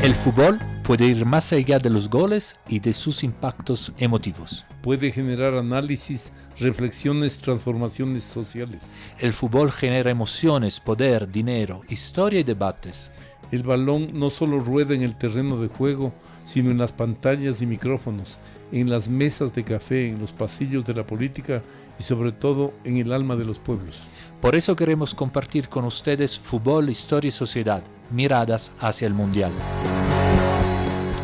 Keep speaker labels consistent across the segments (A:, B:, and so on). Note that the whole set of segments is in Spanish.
A: El fútbol puede ir más allá de los goles y de sus impactos emotivos.
B: Puede generar análisis, reflexiones, transformaciones sociales.
A: El fútbol genera emociones, poder, dinero, historia y debates.
B: El balón no solo rueda en el terreno de juego, sino en las pantallas y micrófonos, en las mesas de café, en los pasillos de la política y sobre todo en el alma de los pueblos.
A: Por eso queremos compartir con ustedes fútbol, historia y sociedad, miradas hacia el Mundial.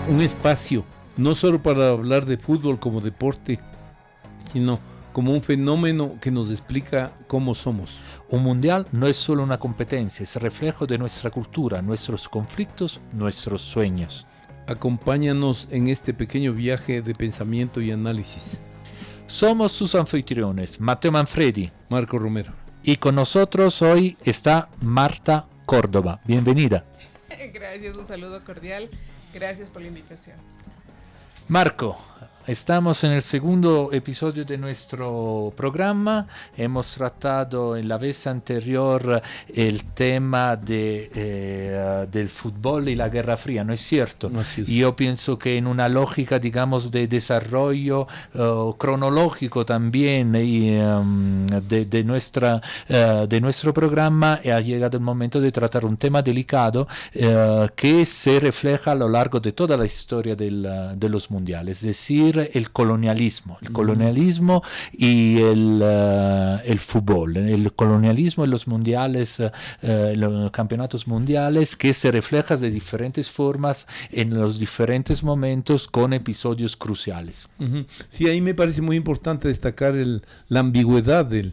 B: Un espacio, no solo para hablar de fútbol como deporte, sino como un fenómeno que nos explica cómo somos.
A: Un Mundial no es solo una competencia, es reflejo de nuestra cultura, nuestros conflictos, nuestros sueños.
B: Acompáñanos en este pequeño viaje de pensamiento y análisis.
A: Somos sus anfitriones, Matteo Manfredi,
B: Marco Romero.
A: y con nosotros hoy está Marta Córdoba. Bienvenida.
C: Gracias, un saludo cordial. Gracias por la invitación.
A: Marco, estamos en el segundo episodio de nuestro programa. Hemos tratado en la vez anterior el tema del fútbol y la Guerra Fría, ¿no es cierto?
B: Así es.
A: Y yo pienso que en una lógica, digamos, de desarrollo cronológico también y, de nuestro programa, ha llegado el momento de tratar un tema delicado que se refleja a lo largo de toda la historia de los mundiales, es decir, el colonialismo y el fútbol, el colonialismo en los mundiales, los campeonatos mundiales, que se refleja de diferentes formas en los diferentes momentos con episodios cruciales.
B: Uh-huh. Sí, ahí me parece muy importante destacar la ambigüedad del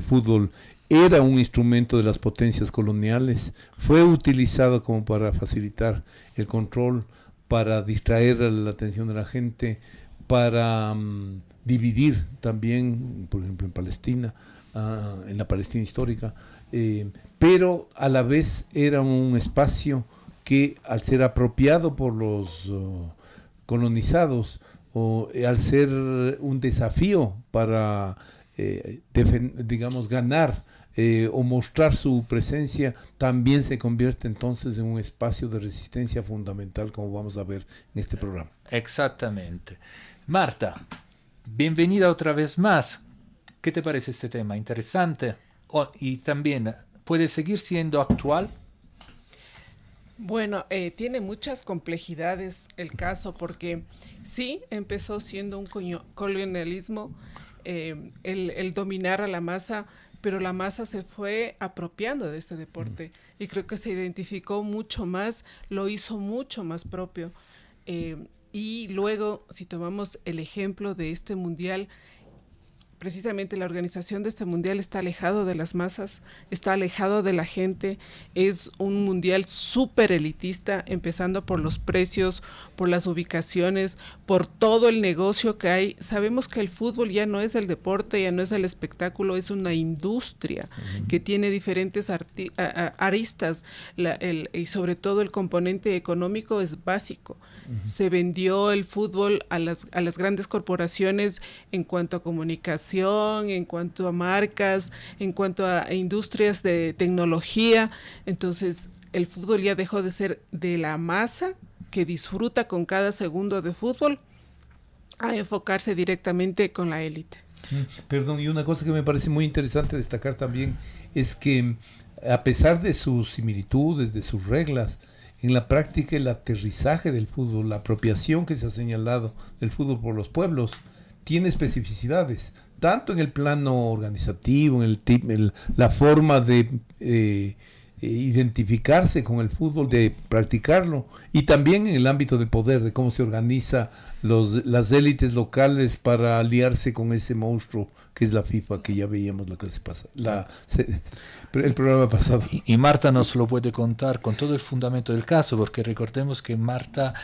B: fútbol. Era un instrumento de las potencias coloniales, fue utilizado como para facilitar el control, para distraer la atención de la gente, para dividir también, por ejemplo, en Palestina, en la Palestina histórica, pero a la vez era un espacio que, al ser apropiado por los colonizados, al ser un desafío para, digamos, ganar o mostrar su presencia, también se convierte entonces en un espacio de resistencia fundamental, como vamos a ver en este programa.
A: Exactamente. Marta, bienvenida otra vez más. ¿Qué te parece este tema? ¿Interesante? Y también, ¿puede seguir siendo actual?
C: Bueno, tiene muchas complejidades el caso, porque sí, empezó siendo un colonialismo, el dominar a la masa, pero la masa se fue apropiando de ese deporte y creo que se identificó mucho más, lo hizo mucho más propio. Y luego, si tomamos el ejemplo de este mundial, precisamente la organización de este mundial está alejado de las masas, está alejado de la gente, es un mundial súper elitista, empezando por los precios, por las ubicaciones, por todo el negocio que hay. Sabemos que el fútbol ya no es el deporte, ya no es el espectáculo, es una industria que tiene diferentes aristas, y sobre todo el componente económico es básico. Se vendió el fútbol a las grandes corporaciones en cuanto a comunicación, en cuanto a marcas, en cuanto a industrias de tecnología. Entonces, el fútbol ya dejó de ser de la masa que disfruta con cada segundo de fútbol a enfocarse directamente con la élite.
B: Perdón, y una cosa que me parece muy interesante destacar también es que, a pesar de sus similitudes, de sus reglas, en la práctica el aterrizaje del fútbol, la apropiación que se ha señalado del fútbol por los pueblos, tiene especificidades, tanto en el plano organizativo, en la forma de identificarse con el fútbol, de practicarlo, y también en el ámbito del poder, de cómo se organiza las élites locales para aliarse con ese monstruo que es la FIFA, que ya veíamos la clase pasada, el programa pasado.
A: Y Marta nos lo puede contar con todo el fundamento del caso, porque recordemos que Marta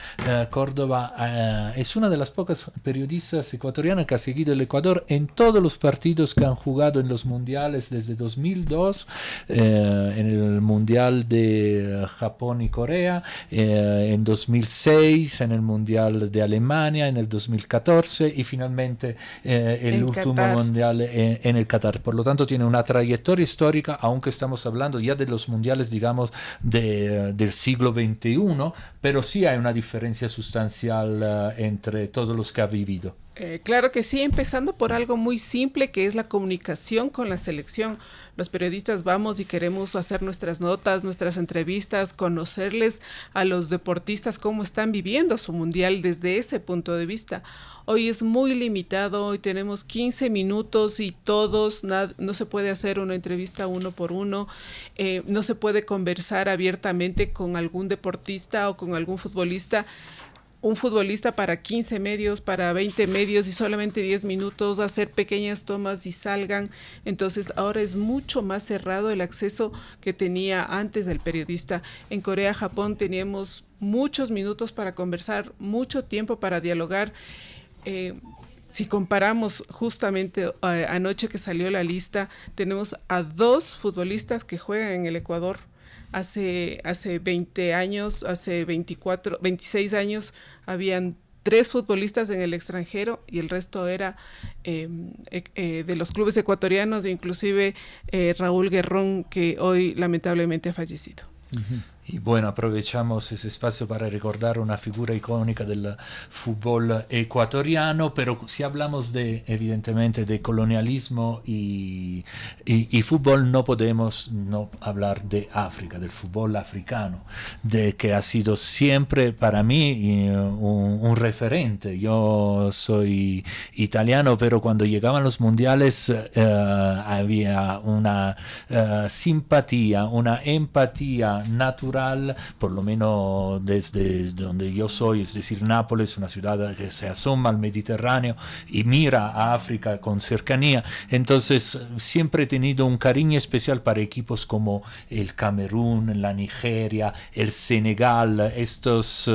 A: Córdoba es una de las pocas periodistas ecuatorianas que ha seguido el Ecuador en todos los partidos que han jugado en los mundiales desde 2002, en el mundial de Japón y Corea, en 2006 en el mundial de Alemania, en el 2014 y finalmente el último mundial mundial en el Qatar. Por lo tanto, tiene una trayectoria histórica, aunque estamos hablando ya de los mundiales, digamos, del siglo XXI, pero sí hay una diferencia sustancial entre todos los que ha vivido.
C: Claro que sí, empezando por algo muy simple que es la comunicación con la selección. Los periodistas vamos y queremos hacer nuestras notas, nuestras entrevistas, conocerles a los deportistas cómo están viviendo su mundial desde ese punto de vista. Hoy es muy limitado, hoy tenemos 15 minutos y todos, no se puede hacer una entrevista uno por uno, no se puede conversar abiertamente con algún deportista o con algún futbolista. Un futbolista para 15 medios, para 20 medios y solamente 10 minutos, hacer pequeñas tomas y salgan. Entonces ahora es mucho más cerrado el acceso que tenía antes el periodista. En Corea, Japón teníamos muchos minutos para conversar, mucho tiempo para dialogar. Si comparamos justamente anoche que salió la lista, tenemos a 2 futbolistas que juegan en el Ecuador. Hace 20 años, hace 26 años, habían 3 futbolistas en el extranjero y el resto era de los clubes ecuatorianos, inclusive Raúl Guerrón, que hoy lamentablemente ha fallecido.
A: Uh-huh. Y bueno, aprovechamos ese espacio para recordar una figura icónica del fútbol ecuatoriano, pero si hablamos evidentemente de colonialismo y fútbol, no podemos no hablar de África, del fútbol africano, que ha sido siempre para mí un referente. Yo soy italiano, pero cuando llegaban los mundiales había una simpatía, una empatía natural, por lo menos desde donde yo soy, es decir, Nápoles, una ciudad que se asoma al Mediterráneo y mira a África con cercanía. Entonces siempre he tenido un cariño especial para equipos como el Camerún, la Nigeria, el Senegal, estos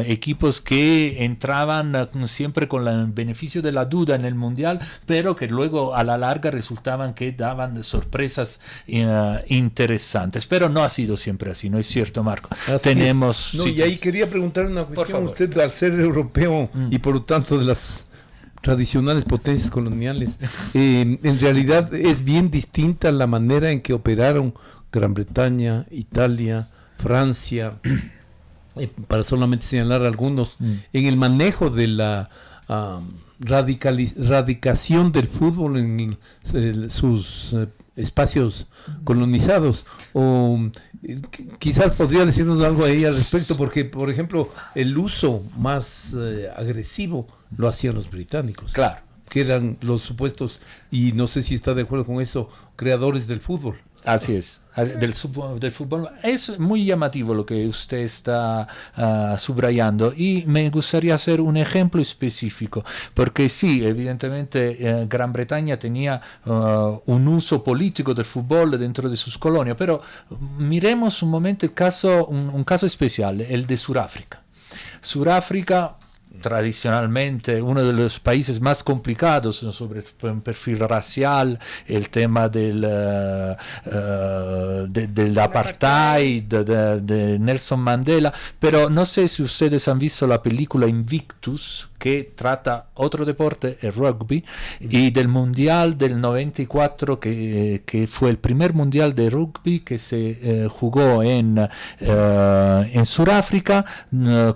A: equipos que entraban siempre con el beneficio de la duda en el mundial, pero que luego a la larga resultaban que daban sorpresas interesantes. Pero no ha sido siempre así, ¿no es cierto, Marco?
B: Tenemos... No, sí, y ahí quería preguntar una cuestión. Usted, al ser europeo y por lo tanto de las tradicionales potencias coloniales, en realidad es bien distinta la manera en que operaron Gran Bretaña, Italia, Francia, para solamente señalar algunos, en el manejo de la radicación del fútbol en sus espacios colonizados. O quizás podría decirnos algo ahí al respecto, porque por ejemplo el uso más agresivo lo hacían los británicos,
A: claro,
B: que eran los supuestos, y no sé si está de acuerdo con eso, creadores del fútbol.
A: Así es, del fútbol. Es muy llamativo lo que usted está subrayando, y me gustaría hacer un ejemplo específico, porque sí, evidentemente Gran Bretaña tenía un uso político del fútbol dentro de sus colonias, pero miremos un momento un caso especial, el de Sudáfrica. Sudáfrica, tradicionalmente uno de los países más complicados sobre el perfil racial, el tema del apartheid, de Nelson Mandela, pero no sé si ustedes han visto la película Invictus, que trata otro deporte, el rugby, y del mundial del 94, que fue el primer mundial de rugby que se jugó en Sudáfrica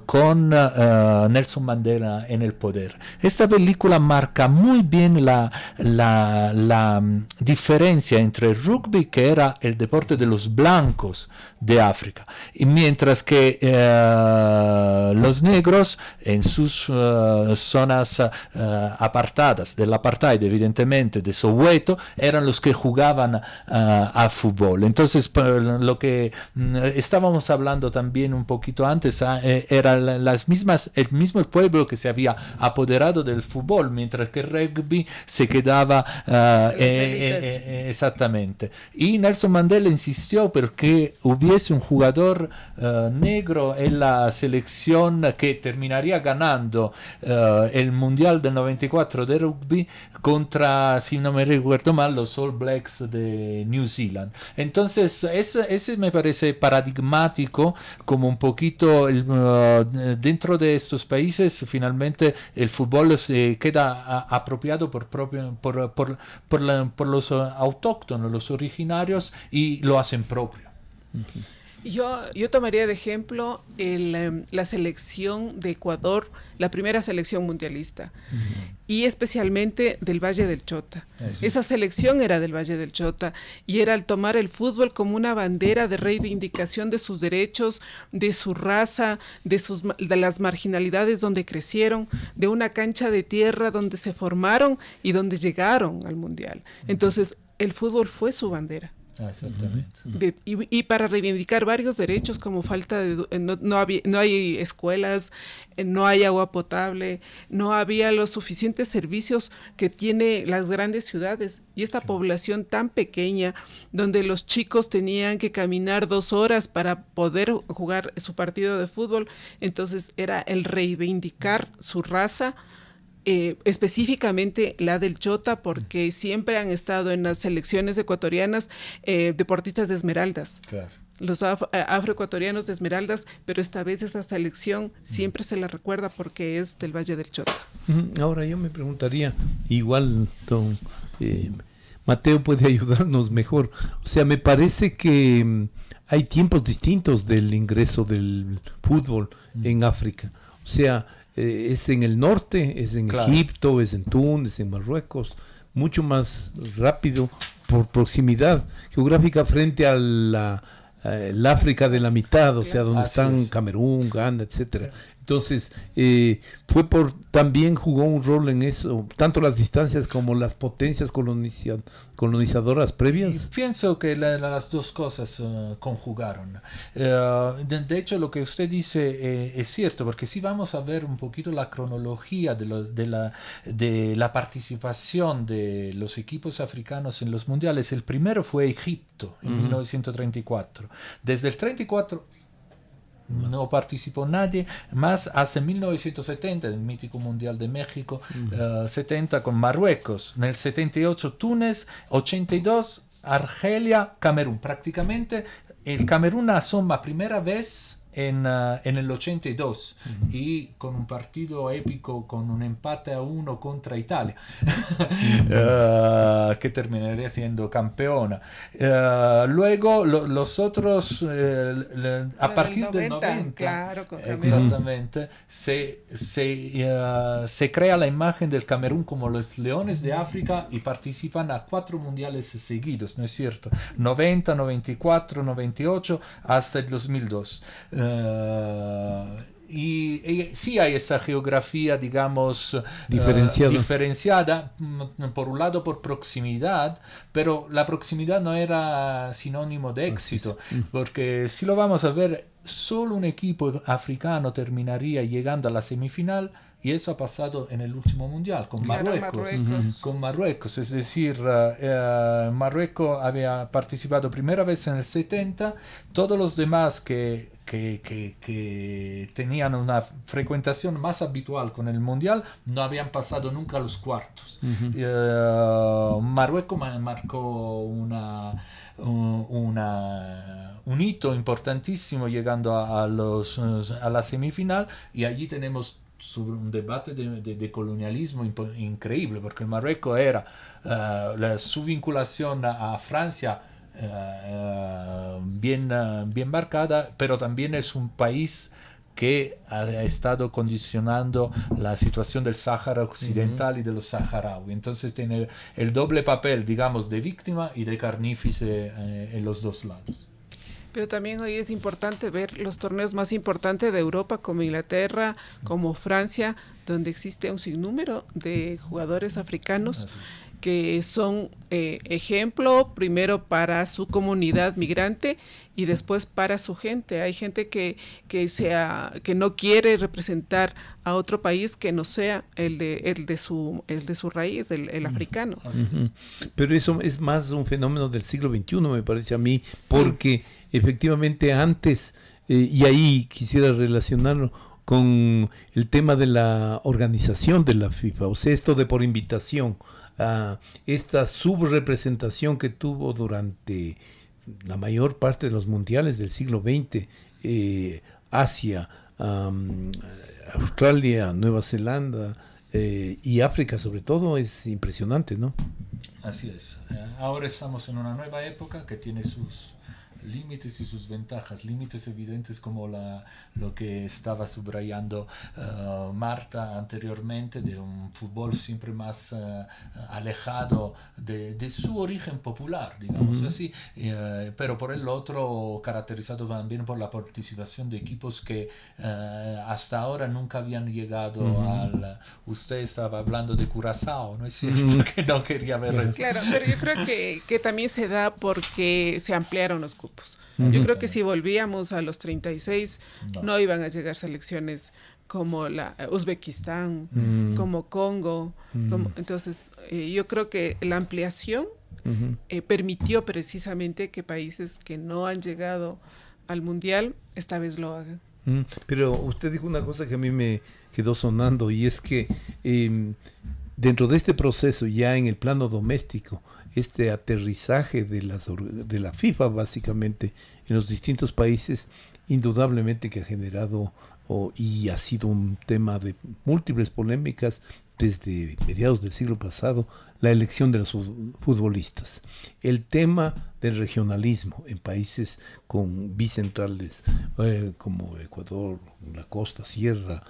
A: con Nelson Mandela en el poder. Esta película marca muy bien la diferencia entre el rugby, que era el deporte de los blancos de África, y mientras que los negros en sus zonas apartadas del apartheid, evidentemente de Soweto, eran los que jugaban a fútbol. Entonces, lo que estábamos hablando también un poquito antes, era el mismo pueblo que se había apoderado del fútbol, mientras que el rugby se quedaba exactamente. Y Nelson Mandela insistió porque hubiese un jugador negro en la selección que terminaría ganando el Mundial del 94 de rugby contra, si no me recuerdo mal, los All Blacks de New Zealand. Entonces, ese me parece paradigmático, como un poquito dentro de estos países países finalmente el fútbol se queda apropiado por los autóctonos, los originarios, y lo hacen propio.
C: Yo tomaría de ejemplo la selección de Ecuador, la primera selección mundialista, y especialmente del Valle del Chota. Esa selección era del Valle del Chota y era al tomar el fútbol como una bandera de reivindicación de sus derechos, de su raza, de las marginalidades donde crecieron, de una cancha de tierra donde se formaron y donde llegaron al Mundial. Entonces, el fútbol fue su bandera.
A: Exactamente.
C: Y para reivindicar varios derechos como falta de no hay escuelas, no hay agua potable, no había los suficientes servicios que tiene las grandes ciudades, y esta población tan pequeña donde los chicos tenían que caminar 2 horas para poder jugar su partido de fútbol. Entonces era el reivindicar su raza, específicamente la del Chota, porque siempre han estado en las selecciones ecuatorianas deportistas de Esmeraldas.
A: Claro.
C: Los afroecuatorianos de Esmeraldas, pero esta vez esa selección siempre se la recuerda porque es del Valle del Chota.
B: Ahora yo me preguntaría, igual don Mateo puede ayudarnos mejor, o sea, me parece que hay tiempos distintos del ingreso del fútbol en África, o sea, es en el norte, es en Egipto, es en Túnez, en Marruecos, mucho más rápido por proximidad geográfica frente a el África de la mitad, o sea, donde están Camerún, Ghana, etcétera. Entonces, también jugó un rol en eso, tanto las distancias como las potencias colonizadoras previas.
A: Y pienso que las dos cosas conjugaron. De hecho, lo que usted dice es cierto, porque si vamos a ver un poquito la cronología de la participación de los equipos africanos en los mundiales, el primero fue Egipto en 1934. Desde el 34 no participó nadie más hasta 1970, el mítico Mundial de México, 70 con Marruecos, en el 78 Túnez, 82 Argelia, Camerún. Prácticamente el Camerún asoma primera vez en el 82 y con un partido épico, con un empate a 1 contra Italia, que terminaría siendo campeona. Luego los otros a partir del 90,
C: claro, con
A: exactamente, se crea la imagen del Camerún como los leones de África y participan a 4 mundiales seguidos, ¿no es cierto? 90, 94, 98 hasta el 2002. Y sí hay esa geografía, digamos, diferenciada, por un lado por proximidad, pero la proximidad no era sinónimo de éxito, porque si lo vamos a ver, solo un equipo africano terminaría llegando a la semifinal, y eso ha pasado en el último mundial con Marruecos. Con Marruecos, es decir, Marruecos había participado primera vez en el 70, todos los demás que tenían una frecuentación más habitual con el mundial no habían pasado nunca a los cuartos. Marruecos marcó un hito importantísimo llegando a la semifinal, y allí tenemos un debate de colonialismo increíble, porque el Marruecos era su vinculación a Francia bien marcada, pero también es un país que ha estado condicionando la situación del Sáhara Occidental y de los saharauis. Entonces tiene el doble papel, digamos, de víctima y de carnífice en los dos lados.
C: Pero también hoy es importante ver los torneos más importantes de Europa, como Inglaterra, como Francia, donde existe un sinnúmero de jugadores africanos que son ejemplo primero para su comunidad migrante y después para su gente. Hay gente que no quiere representar a otro país que no sea el de su raíz, el africano.
B: Pero eso es más un fenómeno del siglo XXI, me parece a mí, porque efectivamente antes, y ahí quisiera relacionarlo con el tema de la organización de la FIFA, o sea, esto de por invitación, esta subrepresentación que tuvo durante la mayor parte de los mundiales del siglo XX, Asia, Australia, Nueva Zelanda y África sobre todo, es impresionante, ¿no?
A: Así es. Ahora estamos en una nueva época que tiene sus límites y sus ventajas, límites evidentes como lo que estaba subrayando Marta anteriormente, de un fútbol siempre más alejado de su origen popular, digamos así, pero por el otro caracterizado también por la participación de equipos que hasta ahora nunca habían llegado al... Usted estaba hablando de Curazao, ¿no es cierto? Que no quería ver eso.
C: Claro, pero yo creo que también se da porque se ampliaron los cupos. Yo creo que si volvíamos a los 36, no iban a llegar selecciones como la Uzbekistán, como Congo. Entonces, yo creo que la ampliación permitió precisamente que países que no han llegado al Mundial, esta vez lo hagan.
B: Pero usted dijo una cosa que a mí me quedó sonando, y es que dentro de este proceso, ya en el plano doméstico, este aterrizaje de la FIFA básicamente en los distintos países, indudablemente que ha generado y ha sido un tema de múltiples polémicas desde mediados del siglo pasado, la elección de los futbolistas. El tema del regionalismo en países con bicentrales como Ecuador, la costa, sierra,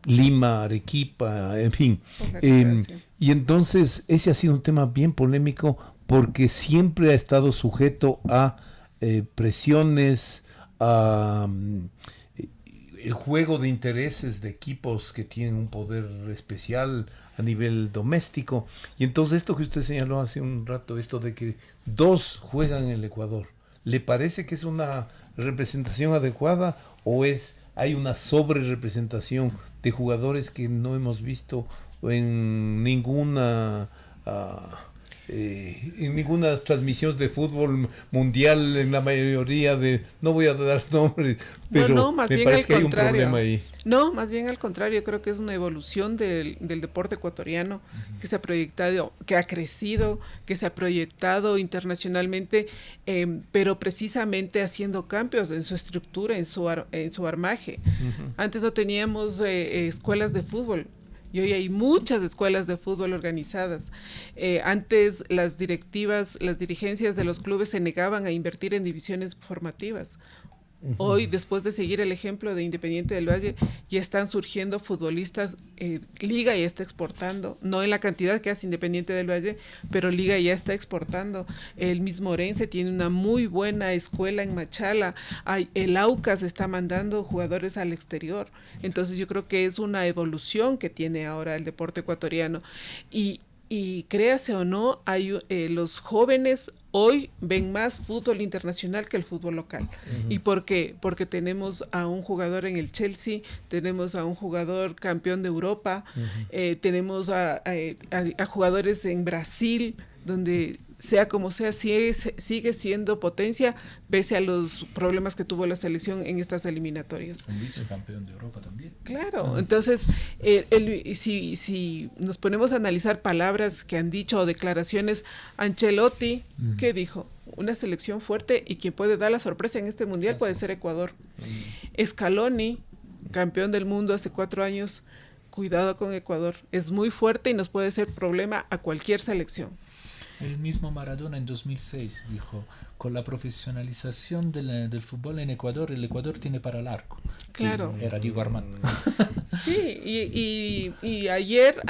B: Lima, Arequipa, en fin. Y entonces ese ha sido un tema bien polémico porque siempre ha estado sujeto a presiones, a el juego de intereses de equipos que tienen un poder especial a nivel doméstico. Y entonces esto que usted señaló hace un rato, esto de que dos juegan en el Ecuador, ¿le parece que es una representación adecuada o hay una sobre representación de jugadores que no hemos visto en ninguna transmisión de fútbol mundial, en la mayoría no voy a dar nombres, pero
C: no, más
B: me
C: bien
B: parece que hay un
C: contrario.
B: problema ahí.
C: No, más bien al contrario, creo que es una evolución del deporte ecuatoriano que se ha proyectado, que ha crecido, que se ha proyectado internacionalmente, pero precisamente haciendo cambios en su estructura, en su armaje. Antes no teníamos escuelas de fútbol. Y hoy hay muchas escuelas de fútbol organizadas. Antes las dirigencias de los clubes se negaban a invertir en divisiones formativas. Hoy, después de seguir el ejemplo de Independiente del Valle, ya están surgiendo futbolistas. Liga ya está exportando, no en la cantidad que hace Independiente del Valle, pero Liga ya está exportando. El mismo Orense tiene una muy buena escuela en Machala. El Aucas está mandando jugadores al exterior. Entonces yo creo que es una evolución que tiene ahora el deporte ecuatoriano. Y créase o no, los jóvenes hoy ven más fútbol internacional que el fútbol local. ¿Y por qué? Porque tenemos a un jugador en el Chelsea, tenemos a un jugador campeón de Europa, tenemos a jugadores en Brasil, donde sea como sea, sigue siendo potencia, pese a los problemas que tuvo la selección en estas eliminatorias.
A: Un vicecampeón de Europa también.
C: Claro, entonces, si nos ponemos a analizar palabras que han dicho o declaraciones, Ancelotti, ¿qué dijo? Una selección fuerte, y quien puede dar la sorpresa en este mundial puede ser Ecuador. Scaloni, campeón del mundo hace 4 años, cuidado con Ecuador, es muy fuerte y nos puede ser problema a cualquier selección.
A: El mismo Maradona en 2006 dijo, con la profesionalización del fútbol en Ecuador, el Ecuador tiene para el arco.
C: Claro.
A: Era Diego Armando.
C: Sí, y ayer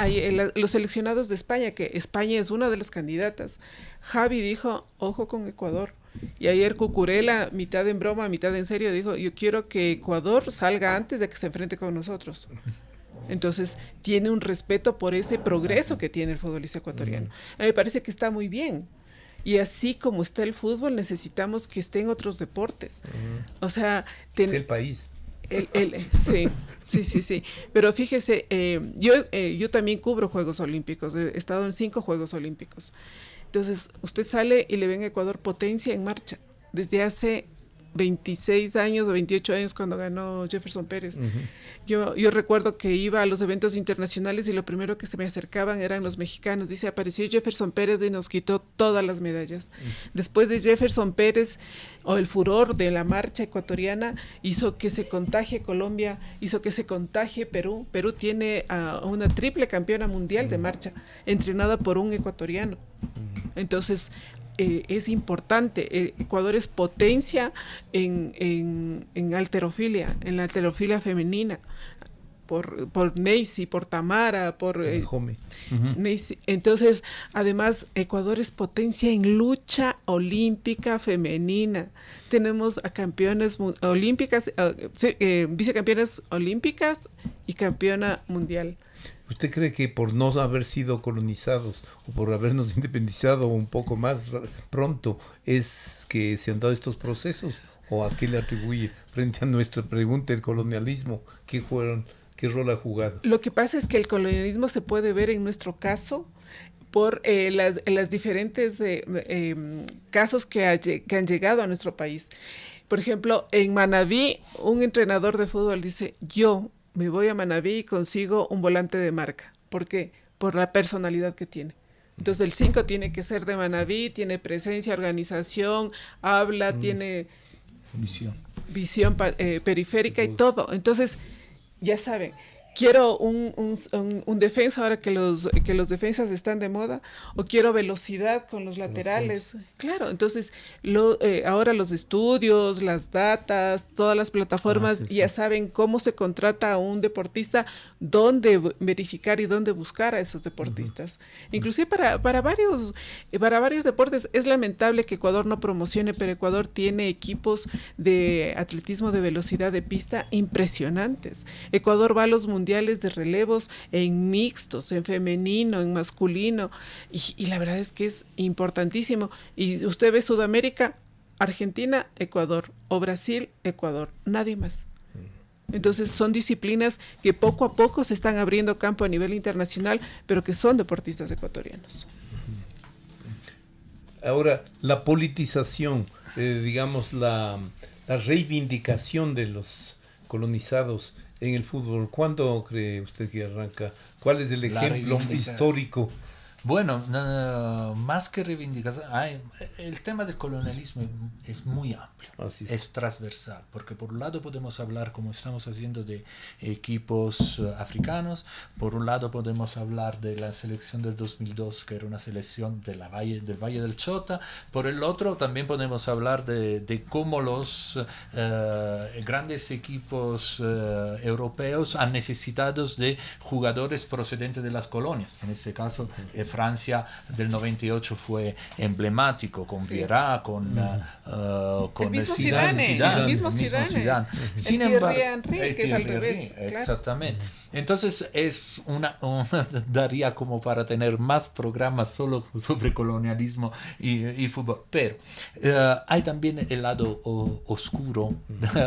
C: los seleccionados de España, que España es una de las candidatas, Javi dijo, ojo con Ecuador. Y ayer Cucurella, mitad en broma, mitad en serio, dijo, yo quiero que Ecuador salga antes de que se enfrente con nosotros. Entonces tiene un respeto por ese progreso que tiene el futbolista ecuatoriano. A mí me parece que está muy bien. Y así como está el fútbol, necesitamos que estén otros deportes. O sea,
B: el país.
C: Sí. Pero fíjese, yo también cubro Juegos Olímpicos. He estado en 5 Juegos Olímpicos. Entonces, usted sale y le ven a Ecuador potencia en marcha. Desde hace 26 años o 28 años cuando ganó Jefferson Pérez. Yo recuerdo que iba a los eventos internacionales y lo primero que se me acercaban eran los mexicanos. Dice, apareció Jefferson Pérez y nos quitó todas las medallas. Después de Jefferson Pérez, o el furor de la marcha ecuatoriana, hizo que se contagie Colombia, hizo que se contagie Perú. Perú tiene a una triple campeona mundial de marcha, entrenada por un ecuatoriano. Entonces, es importante. Ecuador es potencia en halterofilia, en la halterofilia femenina, por Neisy, por Tamara, por Neisy. Entonces, además, Ecuador es potencia en lucha olímpica femenina. Tenemos a campeonas olímpicas, vicecampeonas olímpicas y campeona mundial.
B: ¿Usted cree que por no haber sido colonizados o por habernos independizado un poco más pronto es que se han dado estos procesos? ¿O a qué le atribuye frente a nuestra pregunta el colonialismo? ¿Qué rol ha jugado?
C: Lo que pasa es que el colonialismo se puede ver en nuestro caso por las diferentes casos que han llegado a nuestro país. Por ejemplo, en Manabí, un entrenador de fútbol dice, yo me voy a Manabí y consigo un volante de marca. ¿Por qué? Por la personalidad que tiene. Entonces el 5 tiene que ser de Manabí, tiene presencia, organización, habla, tiene visión periférica y todo. Entonces, ya saben, quiero un defensa ahora que los defensas están de moda, o quiero velocidad con los laterales. Claro, entonces ahora los estudios, las datas, todas las plataformas ya saben cómo se contrata a un deportista, dónde verificar y dónde buscar a esos deportistas. Inclusive para varios deportes es lamentable que Ecuador no promocione, pero Ecuador tiene equipos de atletismo de velocidad de pista impresionantes. Ecuador va a los mundiales de relevos en mixtos, en femenino, en masculino, y la verdad es que es importantísimo. Y usted ve Sudamérica, Argentina, Ecuador, o Brasil, Ecuador, nadie más. Entonces son disciplinas que poco a poco se están abriendo campo a nivel internacional, pero que son deportistas ecuatorianos.
B: Ahora, la politización, digamos, la reivindicación de los colonizados en el fútbol, ¿cuándo cree usted que arranca? ¿Cuál es el ejemplo histórico?
A: Bueno, más que reivindicación, el tema del colonialismo es muy amplio, es transversal, porque por un lado podemos hablar, como estamos haciendo, de equipos africanos, por un lado podemos hablar de la selección del 2002, que era una selección del Valle del Chota, por el otro también podemos hablar de cómo los grandes equipos europeos han necesitado de jugadores procedentes de las colonias, en este caso Francia del 98 fue emblemático, con Vieira, con
C: el mismo Zidane.
A: Sin embargo,
C: Henry, que es al revés.
A: Exactamente. Claro. Entonces es daría como para tener más programas solo sobre colonialismo y fútbol. Pero hay también el lado oscuro,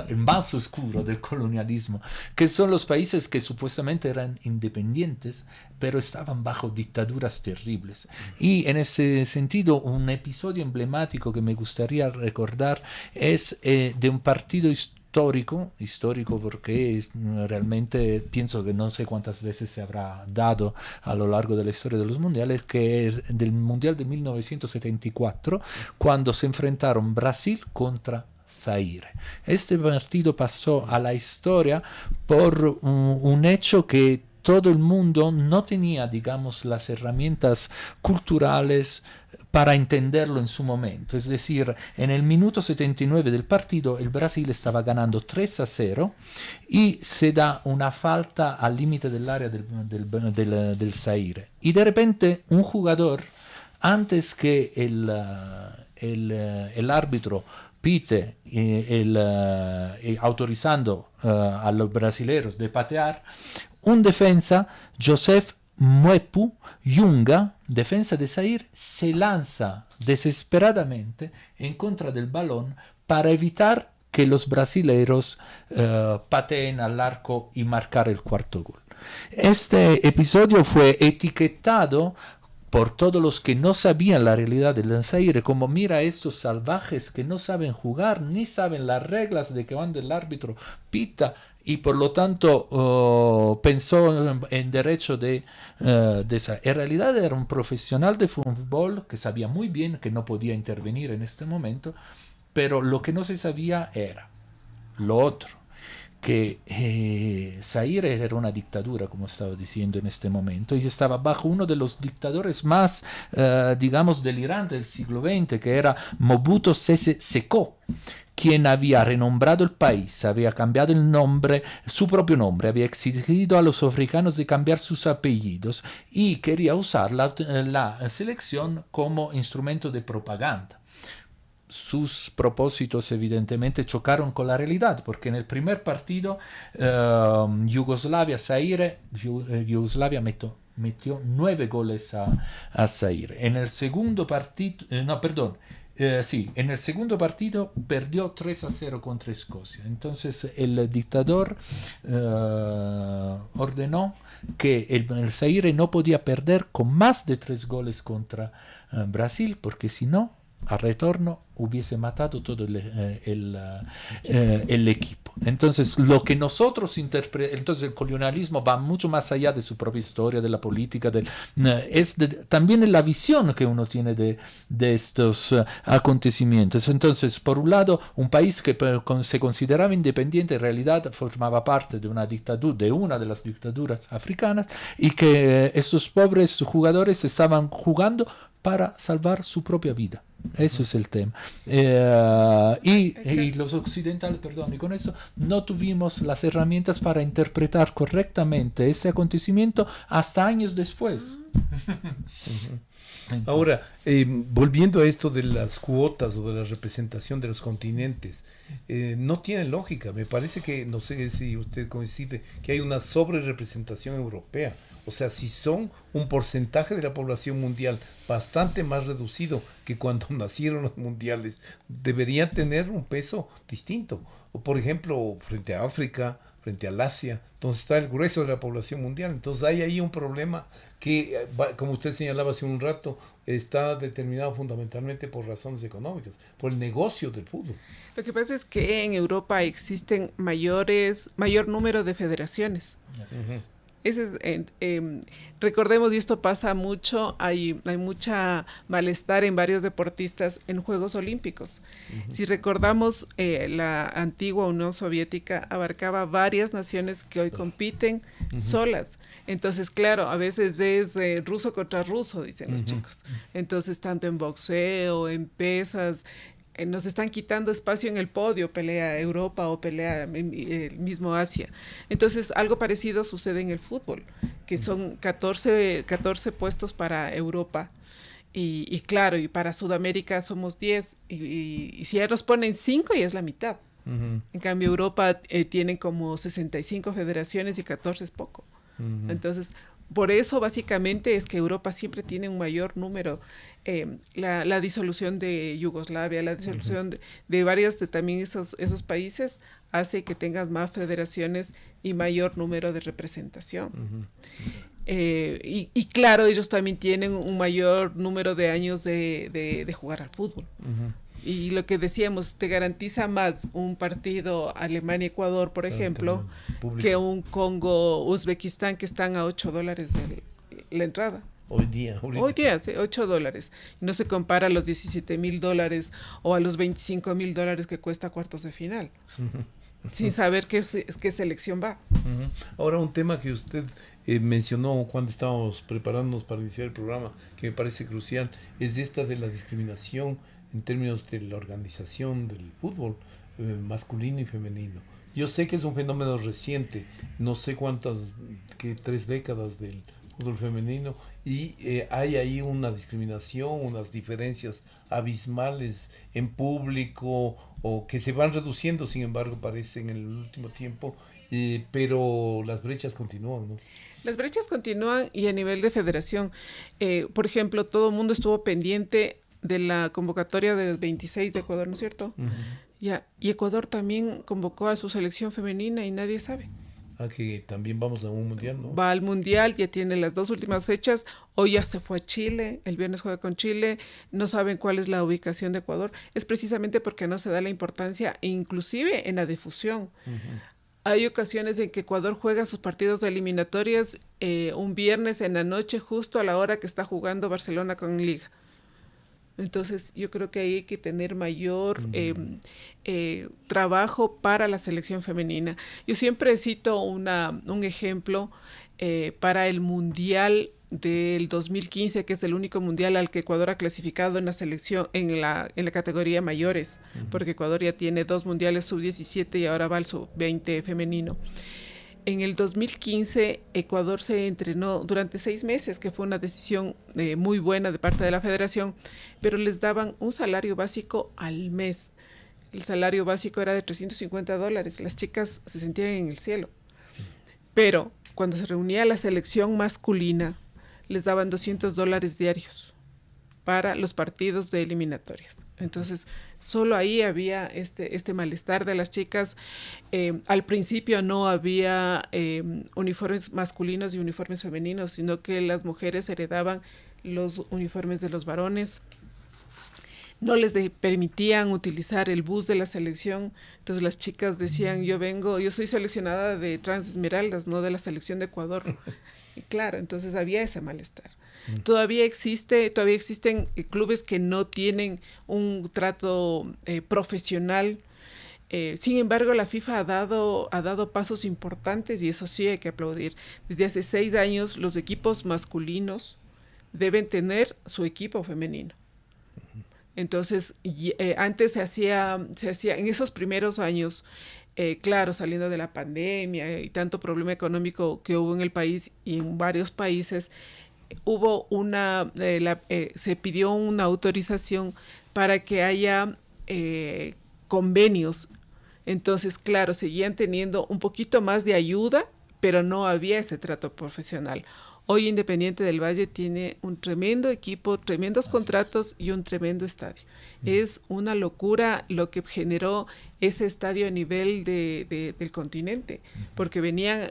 A: el más oscuro del colonialismo, que son los países que supuestamente eran independientes, pero estaban bajo dictaduras terribles. Y en ese sentido, un episodio emblemático que me gustaría recordar es de un partido histórico porque realmente pienso que no sé cuántas veces se habrá dado a lo largo de la historia de los mundiales, que es del Mundial de 1974, cuando se enfrentaron Brasil contra Zaire. Este partido pasó a la historia por un hecho que todo el mundo no tenía, digamos, las herramientas culturales para entenderlo en su momento. Es decir, en el minuto 79 del partido, el Brasil estaba ganando 3-0 y se da una falta al límite del área del Zaire. Y de repente un jugador, antes que el árbitro pite autorizando a los brasileños de patear, un defensa, Joseph Mwepu Yunga, defensa de Zaire, se lanza desesperadamente en contra del balón para evitar que los brasileños pateen al arco y marcar el cuarto gol. Este episodio fue etiquetado por todos los que no sabían la realidad del Zaire, como mira a estos salvajes que no saben jugar, ni saben las reglas de que cuando el árbitro pita, y por lo tanto pensó en derecho de esa. En realidad era un profesional de fútbol que sabía muy bien que no podía intervenir en este momento, pero lo que no se sabía era lo otro, que Zaire era una dictadura, como estaba diciendo en este momento, y estaba bajo uno de los dictadores más, digamos, delirantes del siglo XX, que era Mobutu Sese Seko, quien había renombrado el país, había cambiado el nombre, su propio nombre, había exigido a los africanos de cambiar sus apellidos y quería usar la selección como instrumento de propaganda. Sus propósitos evidentemente chocaron con la realidad, porque en el primer partido Yugoslavia metió 9 goles a Zaire. En el segundo partido, en el segundo partido perdió 3-0 contra Escocia. Entonces el dictador ordenó que el Zaire no podía perder con más de 3 goles contra Brasil, porque si no, al retorno hubiese matado todo el equipo. Entonces, lo que nosotros entonces el colonialismo va mucho más allá de su propia historia, de la política, también en la visión que uno tiene de estos acontecimientos. Entonces, por un lado, un país que se consideraba independiente, en realidad formaba parte de una dictadura, de una de las dictaduras africanas, y que estos pobres jugadores estaban jugando para salvar su propia vida. Eso es el tema. Y los occidentales, perdón, y con eso no tuvimos las herramientas para interpretar correctamente ese acontecimiento hasta años después.
B: Ahora, volviendo a esto de las cuotas o de la representación de los continentes, no tiene lógica. Me parece que, no sé si usted coincide, que hay una sobrerepresentación europea. O sea, si son un porcentaje de la población mundial bastante más reducido que cuando nacieron los mundiales, deberían tener un peso distinto. O, por ejemplo, frente a África, frente al Asia, donde está el grueso de la población mundial. Entonces hay ahí un problema que, como usted señalaba hace un rato, está determinado fundamentalmente por razones económicas, por el negocio del fútbol.
C: Lo que pasa es que en Europa existen mayor número de federaciones.
A: Así es.
C: Recordemos, y esto pasa mucho, hay mucha malestar en varios deportistas en Juegos Olímpicos. Si recordamos, la antigua Unión Soviética abarcaba varias naciones que hoy compiten solas. Entonces, claro, a veces es ruso contra ruso, dicen los chicos. Entonces, tanto en boxeo, en pesas, nos están quitando espacio en el podio, pelea Europa o pelea el mismo Asia. Entonces, algo parecido sucede en el fútbol, que son 14 puestos para Europa. Y claro, y para Sudamérica somos 10. Y si ya nos ponen 5, ya es la mitad. En cambio, Europa tiene como 65 federaciones y 14 es poco. Entonces, por eso básicamente es que Europa siempre tiene un mayor número. La disolución de Yugoslavia, la disolución de varios de también esos países hace que tengas más federaciones y mayor número de representación. Y claro, ellos también tienen un mayor número de años de jugar al fútbol. Y lo que decíamos, te garantiza más un partido Alemania-Ecuador, por ejemplo, que un Congo-Uzbekistán, que están a $8 de la entrada. Hoy día, sí, $8. No se compara a los $17,000 o a los $25,000 que cuesta cuartos de final, sin saber qué selección va.
B: Ahora, un tema que usted mencionó cuando estábamos preparándonos para iniciar el programa, que me parece crucial, es esta de la discriminación en términos de la organización del fútbol masculino y femenino. Yo sé que es un fenómeno reciente, no sé que 3 décadas del fútbol femenino, y hay ahí una discriminación, unas diferencias abismales en público, o que se van reduciendo, sin embargo, parece en el último tiempo, pero las brechas continúan, ¿no?
C: Las brechas continúan, y a nivel de federación, por ejemplo, todo el mundo estuvo pendiente de la convocatoria del 26 de Ecuador, ¿no es cierto? Y Ecuador también convocó a su selección femenina y nadie sabe.
B: Que también vamos a un mundial, ¿no?
C: Va al mundial, ya tiene las 2 últimas fechas, hoy ya se fue a Chile, el viernes juega con Chile, no saben cuál es la ubicación de Ecuador, es precisamente porque no se da la importancia, inclusive en la difusión. Hay ocasiones en que Ecuador juega sus partidos de eliminatorias un viernes en la noche, justo a la hora que está jugando Barcelona con Liga. Entonces yo creo que hay que tener mayor trabajo para la selección femenina. Yo siempre cito un ejemplo para el Mundial del 2015, que es el único mundial al que Ecuador ha clasificado en la selección, en la categoría mayores, porque Ecuador ya tiene 2 mundiales sub-17 y ahora va al sub-20 femenino. En el 2015, Ecuador se entrenó durante 6 meses, que fue una decisión muy buena de parte de la federación, pero les daban un salario básico al mes. El salario básico era de $350. Las chicas se sentían en el cielo. Pero cuando se reunía la selección masculina, les daban $200 diarios para los partidos de eliminatorias. Entonces, solo ahí había este malestar de las chicas. Al principio no había uniformes masculinos y uniformes femeninos, sino que las mujeres heredaban los uniformes de los varones. No les permitían utilizar el bus de la selección. Entonces las chicas decían, yo soy seleccionada de Trans Esmeraldas, no de la selección de Ecuador. Y claro, entonces había ese malestar. Todavía existen clubes que no tienen un trato profesional. Sin embargo, la FIFA ha dado pasos importantes y eso sí hay que aplaudir. Desde hace 6 años los equipos masculinos deben tener su equipo femenino. Entonces, antes se hacía en esos primeros años, claro, saliendo de la pandemia y tanto problema económico que hubo en el país y en varios países, hubo se pidió una autorización para que haya convenios. Entonces, claro, seguían teniendo un poquito más de ayuda, pero no había ese trato profesional. Hoy Independiente del Valle tiene un tremendo equipo, tremendos contratos y un tremendo estadio. Es una locura lo que generó ese estadio a nivel del continente, porque venían,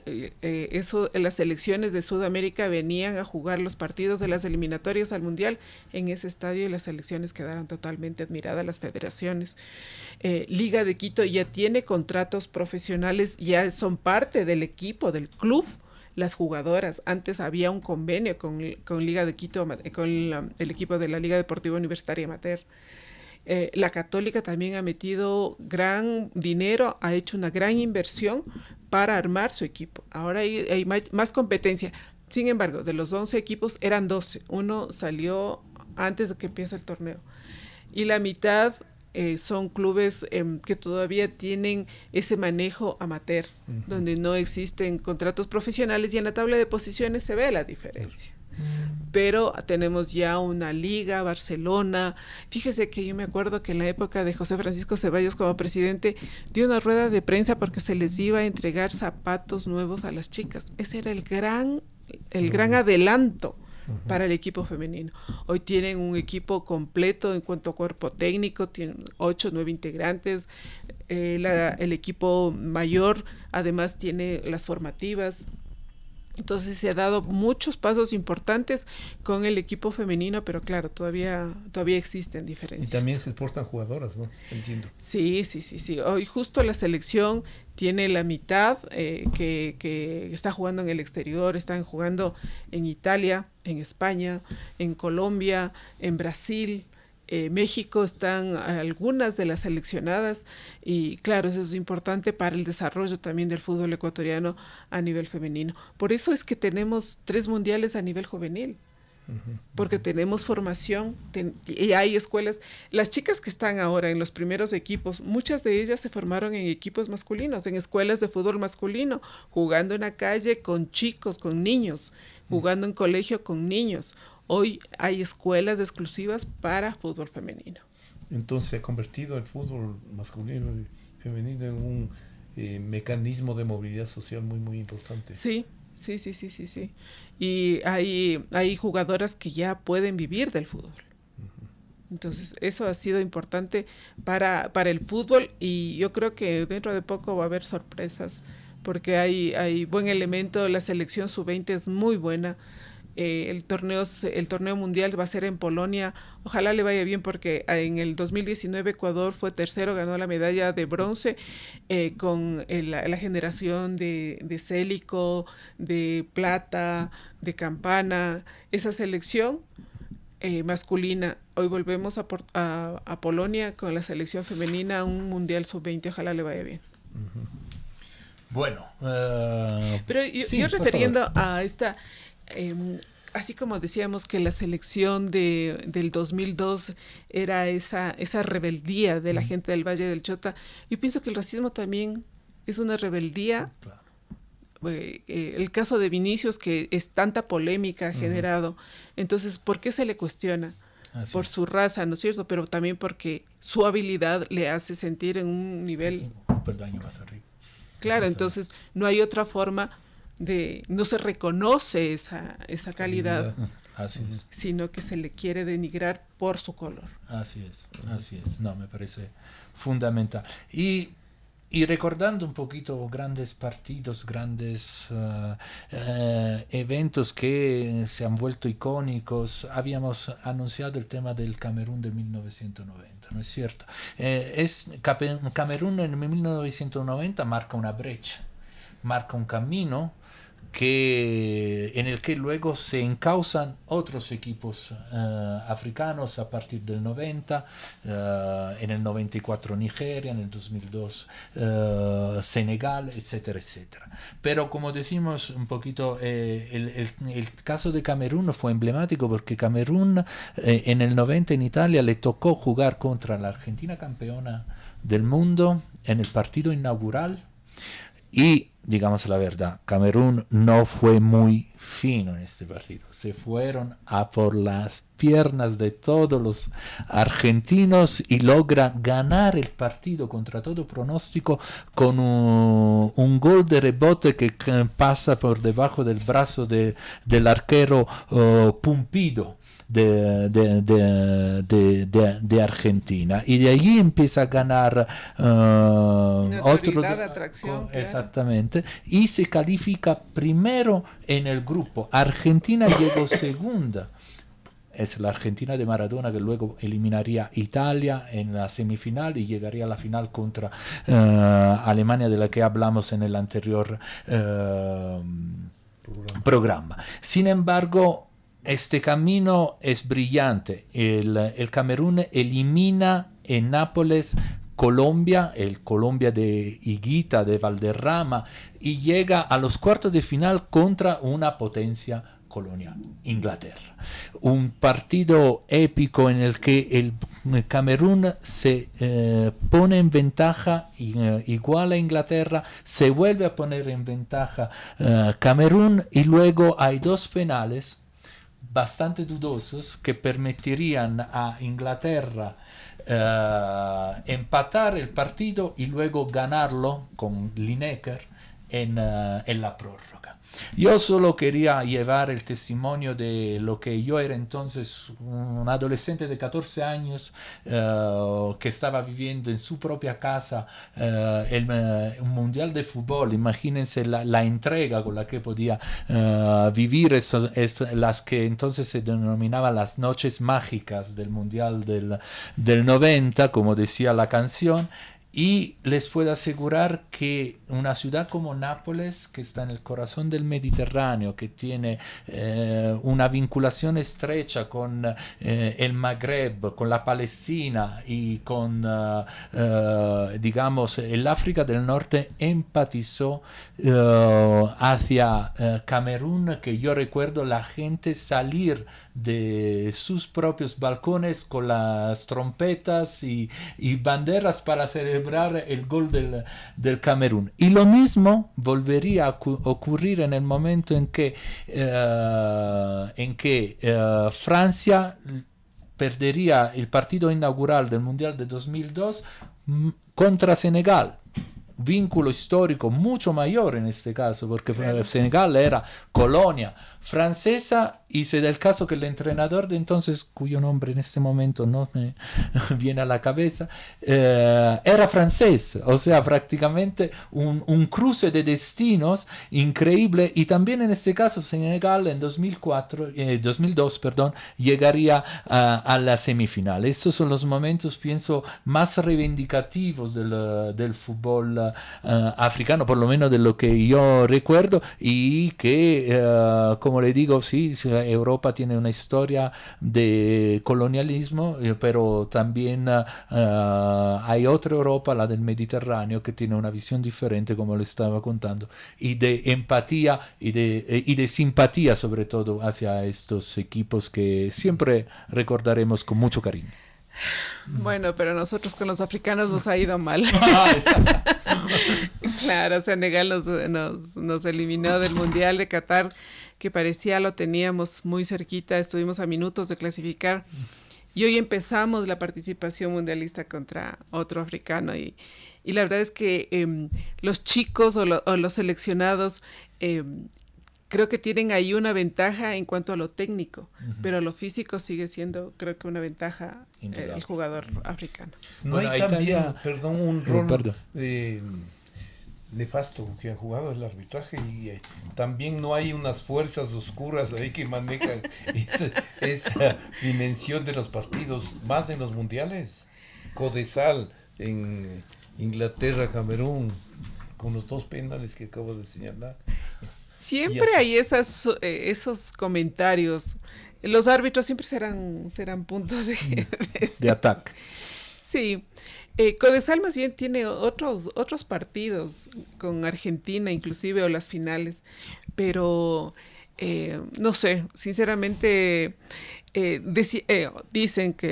C: las selecciones de Sudamérica venían a jugar los partidos de las eliminatorias al Mundial en ese estadio y las selecciones quedaron totalmente admiradas, las federaciones. Liga de Quito ya tiene contratos profesionales, ya son parte del equipo, del club. Las jugadoras, antes había un convenio con Liga de Quito, con el equipo de la Liga Deportiva Universitaria Amateur. La Católica también ha metido gran dinero, ha hecho una gran inversión para armar su equipo. Ahora hay más competencia. Sin embargo, de los 11 equipos eran 12. Uno salió antes de que empiece el torneo. Y la mitad son clubes que todavía tienen ese manejo amateur, donde no existen contratos profesionales y en la tabla de posiciones se ve la diferencia. Pero tenemos ya una liga, Barcelona. Fíjese que yo me acuerdo que en la época de José Francisco Ceballos como presidente dio una rueda de prensa porque se les iba a entregar zapatos nuevos a las chicas. Ese era el gran adelanto para el equipo femenino. Hoy tienen un equipo completo en cuanto a cuerpo técnico, tienen 8 o 9 integrantes. El equipo mayor además tiene las formativas. Entonces se ha dado muchos pasos importantes con el equipo femenino, pero claro, todavía existen diferencias.
B: Y también se exportan jugadoras, ¿no? Entiendo.
C: Sí. Hoy justo la selección tiene la mitad que está jugando en el exterior, están jugando en Italia, en España, en Colombia, en Brasil. México están algunas de las seleccionadas y claro, eso es importante para el desarrollo también del fútbol ecuatoriano a nivel femenino. Por eso es que tenemos 3 mundiales a nivel juvenil, porque tenemos formación y hay escuelas. Las chicas que están ahora en los primeros equipos, muchas de ellas se formaron en equipos masculinos, en escuelas de fútbol masculino, jugando en la calle con chicos, con niños, jugando en colegio con niños. Hoy hay escuelas exclusivas para fútbol femenino.
B: Entonces se ha convertido el fútbol masculino y femenino en un mecanismo de movilidad social muy, muy importante.
C: Sí. Y hay jugadoras que ya pueden vivir del fútbol. Entonces eso ha sido importante para el fútbol y yo creo que dentro de poco va a haber sorpresas porque hay buen elemento, la selección sub-20 es muy buena. El torneo mundial va a ser en Polonia. Ojalá le vaya bien porque en el 2019 Ecuador fue tercero, ganó la medalla de bronce con la generación de Célico, de Plata, de Campana. Esa selección masculina. Hoy volvemos a Polonia con la selección femenina a un mundial sub-20. Ojalá le vaya bien.
A: Bueno,
C: pero yo refiriendo a esta... así como decíamos que la selección del 2002 era esa rebeldía de la gente del Valle del Chota, yo pienso que el racismo también es una rebeldía.
A: claro.
C: El caso de Vinicius, que es tanta polémica ha generado, entonces, ¿por qué se le cuestiona? Por su raza, ¿no es cierto? Pero también porque su habilidad le hace sentir en un nivel...
A: Un peldaño más arriba.
C: Claro, entonces no hay otra forma no se reconoce esa calidad,
A: Así es.
C: sino que se le quiere denigrar por su color.
A: Así es. No, me parece fundamental. Y recordando un poquito grandes partidos, grandes eventos que se han vuelto icónicos, habíamos anunciado el tema del Camerún de 1990, ¿no es cierto? Camerún en 1990 marca una brecha, marca un camino en el que luego se encausan otros equipos africanos a partir del 90, en el 94 Nigeria, en el 2002 Senegal, etcétera, etcétera. Pero como decimos un poquito, el caso de Camerún fue emblemático porque Camerún en el 90 en Italia le tocó jugar contra la Argentina campeona del mundo en el partido inaugural. Y, digamos la verdad, Camerún no fue muy fino en este partido. Se fueron a por las piernas de todos los argentinos y logra ganar el partido contra todo pronóstico con un gol de rebote que pasa por debajo del brazo del arquero Pumpido de Argentina, y de allí empieza a ganar
C: atracción,
A: exactamente, y se califica primero en el grupo. Argentina llegó segunda. Es la Argentina de Maradona, que luego eliminaría Italia en la semifinal y llegaría a la final contra Alemania, de la que hablamos en el anterior programa. Sin embargo, este camino es brillante. El Camerún elimina en Nápoles Colombia, el Colombia de Higuita, de Valderrama, y llega a los cuartos de final contra una potencia colonial, Inglaterra. Un partido épico en el que el Camerún se pone en ventaja, igual a Inglaterra, se vuelve a poner en ventaja Camerún, y luego hay dos penales bastante dudosos que permitirían a Inglaterra empatar el partido y luego ganarlo con Lineker en la prórroga. Yo solo quería llevar el testimonio de lo que yo era entonces, un adolescente de 14 años que estaba viviendo en su propia casa un mundial de fútbol. Imagínense la entrega con la que podía vivir las que entonces se denominaban las noches mágicas del mundial del 90, como decía la canción. Y les puedo asegurar que una ciudad como Nápoles, que está en el corazón del Mediterráneo, que tiene una vinculación estrecha con el Magreb, con la Palestina y con, digamos, el África del Norte, empatizó hacia Camerún, que yo recuerdo la gente salir de sus propios balcones con las trompetas y banderas para celebrar el gol del Camerún. Y lo mismo volvería a ocurrir en el momento en que Francia perdería el partido inaugural del Mundial de 2002 contra Senegal. Vínculo histórico mucho mayor en este caso, porque claro, Senegal era colonia francesa y se da el caso que el entrenador de entonces, cuyo nombre en este momento no me viene a la cabeza, era francés, o sea, prácticamente un cruce de destinos increíble, y también en este caso Senegal en 2002, perdón, llegaría a la semifinal. Estos son los momentos, pienso, más reivindicativos del fútbol africano, por lo menos de lo que yo recuerdo, y que, como le digo, sí, Europa tiene una historia de colonialismo, pero también hay otra Europa, la del Mediterráneo, que tiene una visión diferente, como le estaba contando, y de empatía y de simpatía, sobre todo, hacia estos equipos que siempre recordaremos con mucho cariño.
C: Bueno, pero nosotros con los africanos nos ha ido mal. Claro, Senegal nos eliminó del Mundial de Qatar, que parecía lo teníamos muy cerquita, estuvimos a minutos de clasificar, y hoy empezamos la participación mundialista contra otro africano, y la verdad es que los chicos o los seleccionados creo que tienen ahí una ventaja en cuanto a lo técnico, pero lo físico sigue siendo, creo que una ventaja el jugador africano.
B: No hay también, perdón, un rol nefasto que ha jugado el arbitraje, y también no hay unas fuerzas oscuras ahí que manejan esa dimensión de los partidos, más en los mundiales. Codesal en Inglaterra, Camerún, con los 2 penales que acabo de señalar.
C: Siempre hay esos comentarios. Los árbitros siempre serán puntos
A: de ataque.
C: Sí. Codesal más bien tiene otros partidos con Argentina, inclusive, o las finales, pero no sé, sinceramente dicen que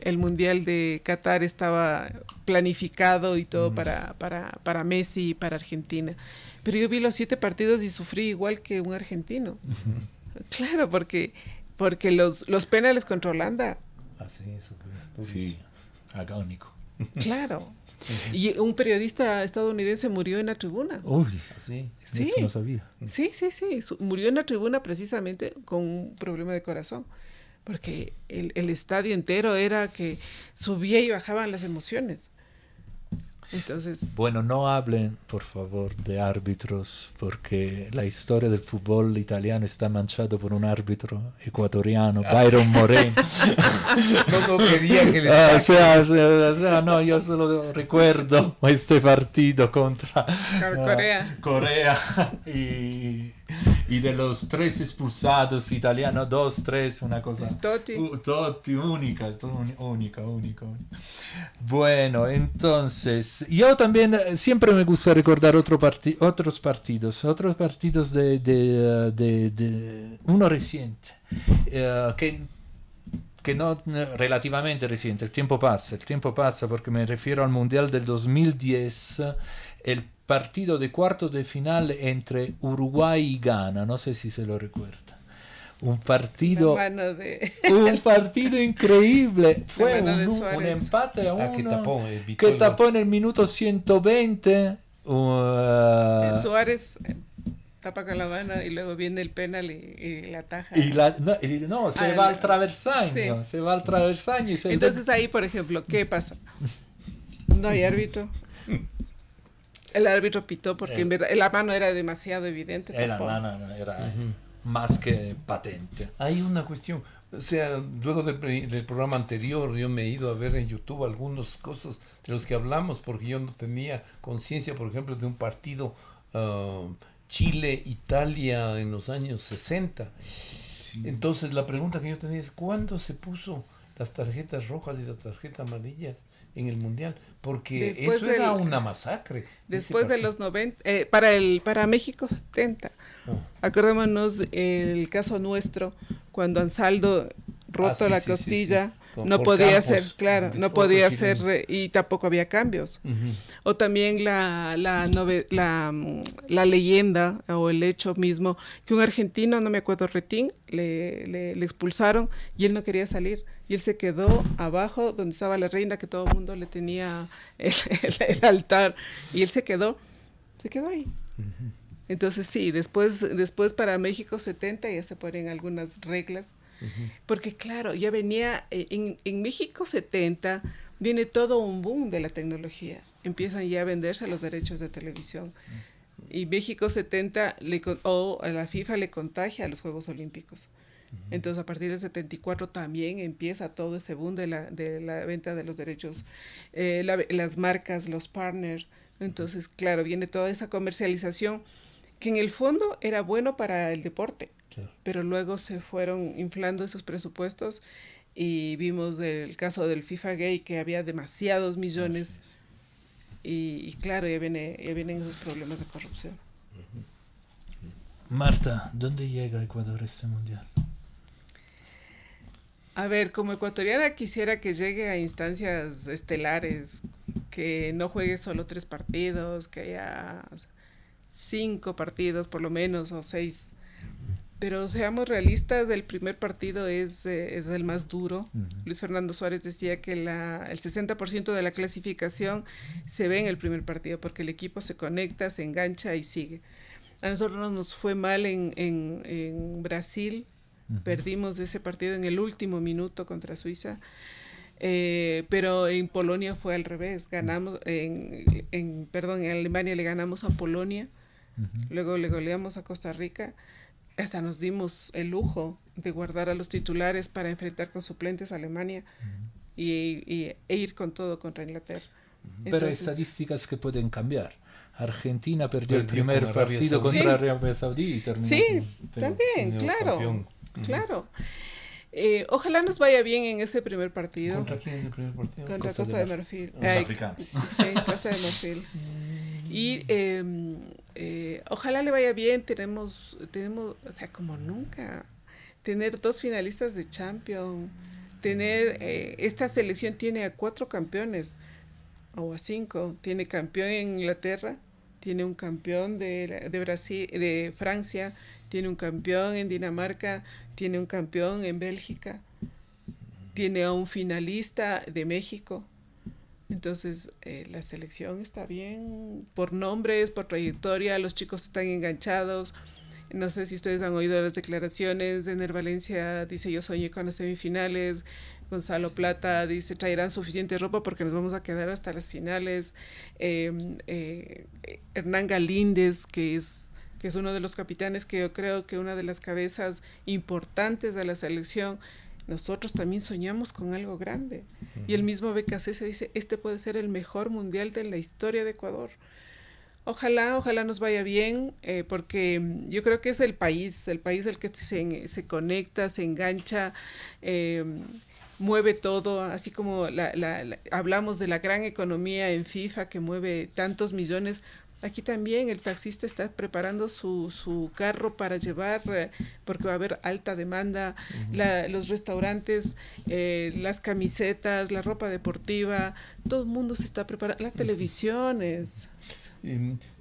C: el Mundial de Qatar estaba planificado y todo para Messi y para Argentina, pero yo vi los 7 partidos y sufrí igual que un argentino. Claro, porque los penales contra Holanda.
B: Así eso.
A: Sí, agónico.
C: Claro. Y un periodista estadounidense murió en la tribuna.
A: Uy,
B: sí.
A: Eso no sabía.
C: Sí. Murió en la tribuna precisamente con un problema de corazón. Porque el estadio entero era que subía y bajaban las emociones. Entonces...
A: Bueno, no hablen, por favor, de árbitros, porque la historia del fútbol italiano está manchado por un árbitro ecuatoriano, Byron Moreno.
B: No quería que le
A: o sea, no, yo solo recuerdo este partido contra Corea y de los 3 expulsados italianos, 2, 3, una cosa. Totti, única. Bueno, entonces, yo también siempre me gusta recordar otros partidos de uno reciente, que no relativamente reciente. El tiempo pasa porque me refiero al Mundial del 2010, el partido de cuartos de final entre Uruguay y Ghana, no sé si se lo recuerda. Un partido increíble. Fue un empate a 1 que tapó en el minuto 120.
C: Suárez tapa con la mano y luego viene el penal y la ataja.
A: Se va al traversaño. Sí. Se va al traversaño.
C: Entonces ahí, por ejemplo, ¿qué pasa? No hay árbitro. El árbitro pitó porque en verdad la mano era demasiado evidente.
A: La mano era más que patente.
B: Hay una cuestión, o sea, luego del programa anterior yo me he ido a ver en YouTube algunas cosas de los que hablamos, porque yo no tenía conciencia, por ejemplo, de un partido Chile-Italia en los años 60. Sí. Entonces la pregunta que yo tenía es, ¿cuándo se puso las tarjetas rojas y las tarjetas amarillas en el Mundial? Porque después eso era una masacre.
C: Después de los 90, para México 70. Acordémonos el caso nuestro, cuando Ansaldo roto la costilla, no podía hacer, no podía hacer, y tampoco había cambios. O también la leyenda o el hecho mismo, que un argentino, no me acuerdo, Retín, le expulsaron y él no quería salir. Y él se quedó abajo donde estaba la reina, que todo el mundo le tenía el altar. Y él se quedó ahí. Entonces sí, después para México 70 ya se ponen algunas reglas, porque claro, ya venía, en México 70 viene todo un boom de la tecnología, empiezan ya a venderse los derechos de televisión, y México 70 a la FIFA le contagia a los Juegos Olímpicos. Entonces a partir del 74 también empieza todo ese boom de la venta de los derechos, las marcas, los partners. Entonces claro, viene toda esa comercialización que en el fondo era bueno para el deporte, claro, pero luego se fueron inflando esos presupuestos y vimos el caso del FIFA Gay, que había demasiados millones y claro, ya vienen esos problemas de corrupción.
A: Marta, ¿dónde llega Ecuador este mundial?
C: A ver, como ecuatoriana quisiera que llegue a instancias estelares, que no juegue solo 3 partidos, que haya 5 partidos por lo menos o 6. Pero seamos realistas, el primer partido es el más duro. Luis Fernando Suárez decía que el 60% de la clasificación se ve en el primer partido, porque el equipo se conecta, se engancha y sigue. A nosotros nos fue mal en Brasil. Perdimos ese partido en el último minuto contra Suiza, pero en Polonia fue al revés. Ganamos en Alemania le ganamos a Polonia, luego le goleamos a Costa Rica. Hasta nos dimos el lujo de guardar a los titulares para enfrentar con suplentes a Alemania e ir con todo contra Inglaterra.
A: Pero hay estadísticas que pueden cambiar. Argentina perdió el primer partido contra Arabia Saudí y terminó.
C: Sí, también, claro. Campeón. Claro. Ojalá nos vaya bien en ese primer partido.
B: ¿Contra quién es el primer partido?
C: Contra Costa de Marfil.
D: Los africanos.
C: Sí, Costa de Marfil. Y ojalá le vaya bien. Tenemos, o sea, como nunca, tener 2 finalistas de Champions, tener, esta selección tiene a 4 campeones, o a 5, tiene campeón en Inglaterra, tiene un campeón de Brasil, de Francia, tiene un campeón en Dinamarca, tiene un campeón en Bélgica, tiene a un finalista de México. Entonces la selección está bien por nombres, por trayectoria, los chicos están enganchados. No sé si ustedes han oído las declaraciones de Ener Valencia, dice: yo soñé con las semifinales. Gonzalo Plata dice: traerán suficiente ropa porque nos vamos a quedar hasta las finales. Hernán Galíndez, que es uno de los capitanes, que yo creo que una de las cabezas importantes de la selección, nosotros también soñamos con algo grande. Y el mismo BKC dice: este puede ser el mejor mundial de la historia de Ecuador. Ojalá nos vaya bien, porque yo creo que es el país el que se conecta, se engancha, mueve todo, así como hablamos de la gran economía en FIFA que mueve tantos millones. Aquí también el taxista está preparando su carro para llevar, porque va a haber alta demanda, los restaurantes, las camisetas, la ropa deportiva, todo el mundo se está preparando, las televisiones.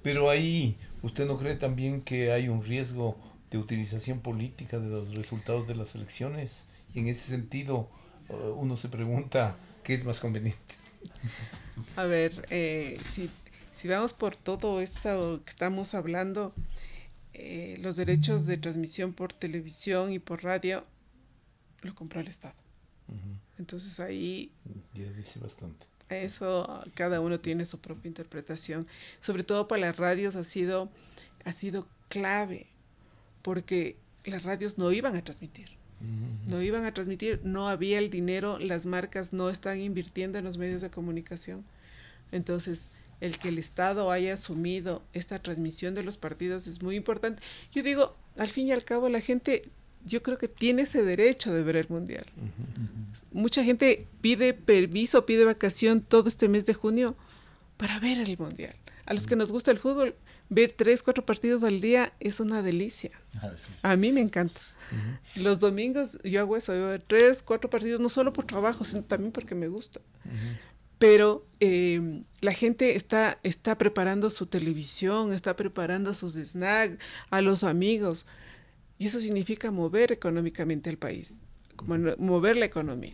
B: Pero ahí, ¿usted no cree también que hay un riesgo de utilización política de los resultados de las elecciones? Y en ese sentido, uno se pregunta, ¿qué es más conveniente?
C: A ver, si vamos por todo esto que estamos hablando, los derechos de transmisión por televisión y por radio lo compró el Estado. Entonces ahí...
B: Ya dice bastante.
C: Eso, cada uno tiene su propia interpretación. Sobre todo para las radios ha sido clave, porque las radios no iban a transmitir. No había el dinero, las marcas no están invirtiendo en los medios de comunicación. Entonces, el que el Estado haya asumido esta transmisión de los partidos es muy importante. Yo digo, al fin y al cabo, la gente, yo creo que tiene ese derecho de ver el mundial. Mucha gente pide permiso, pide vacación todo este mes de junio para ver el mundial. A los que nos gusta el fútbol, ver 3-4 partidos al día es una delicia. A mí me encanta. Los domingos yo hago eso, yo veo 3-4 partidos, no solo por trabajo, sino también porque me gusta. Pero la gente está preparando su televisión, está preparando sus snacks, a los amigos. Y eso significa mover económicamente al país, mover la economía.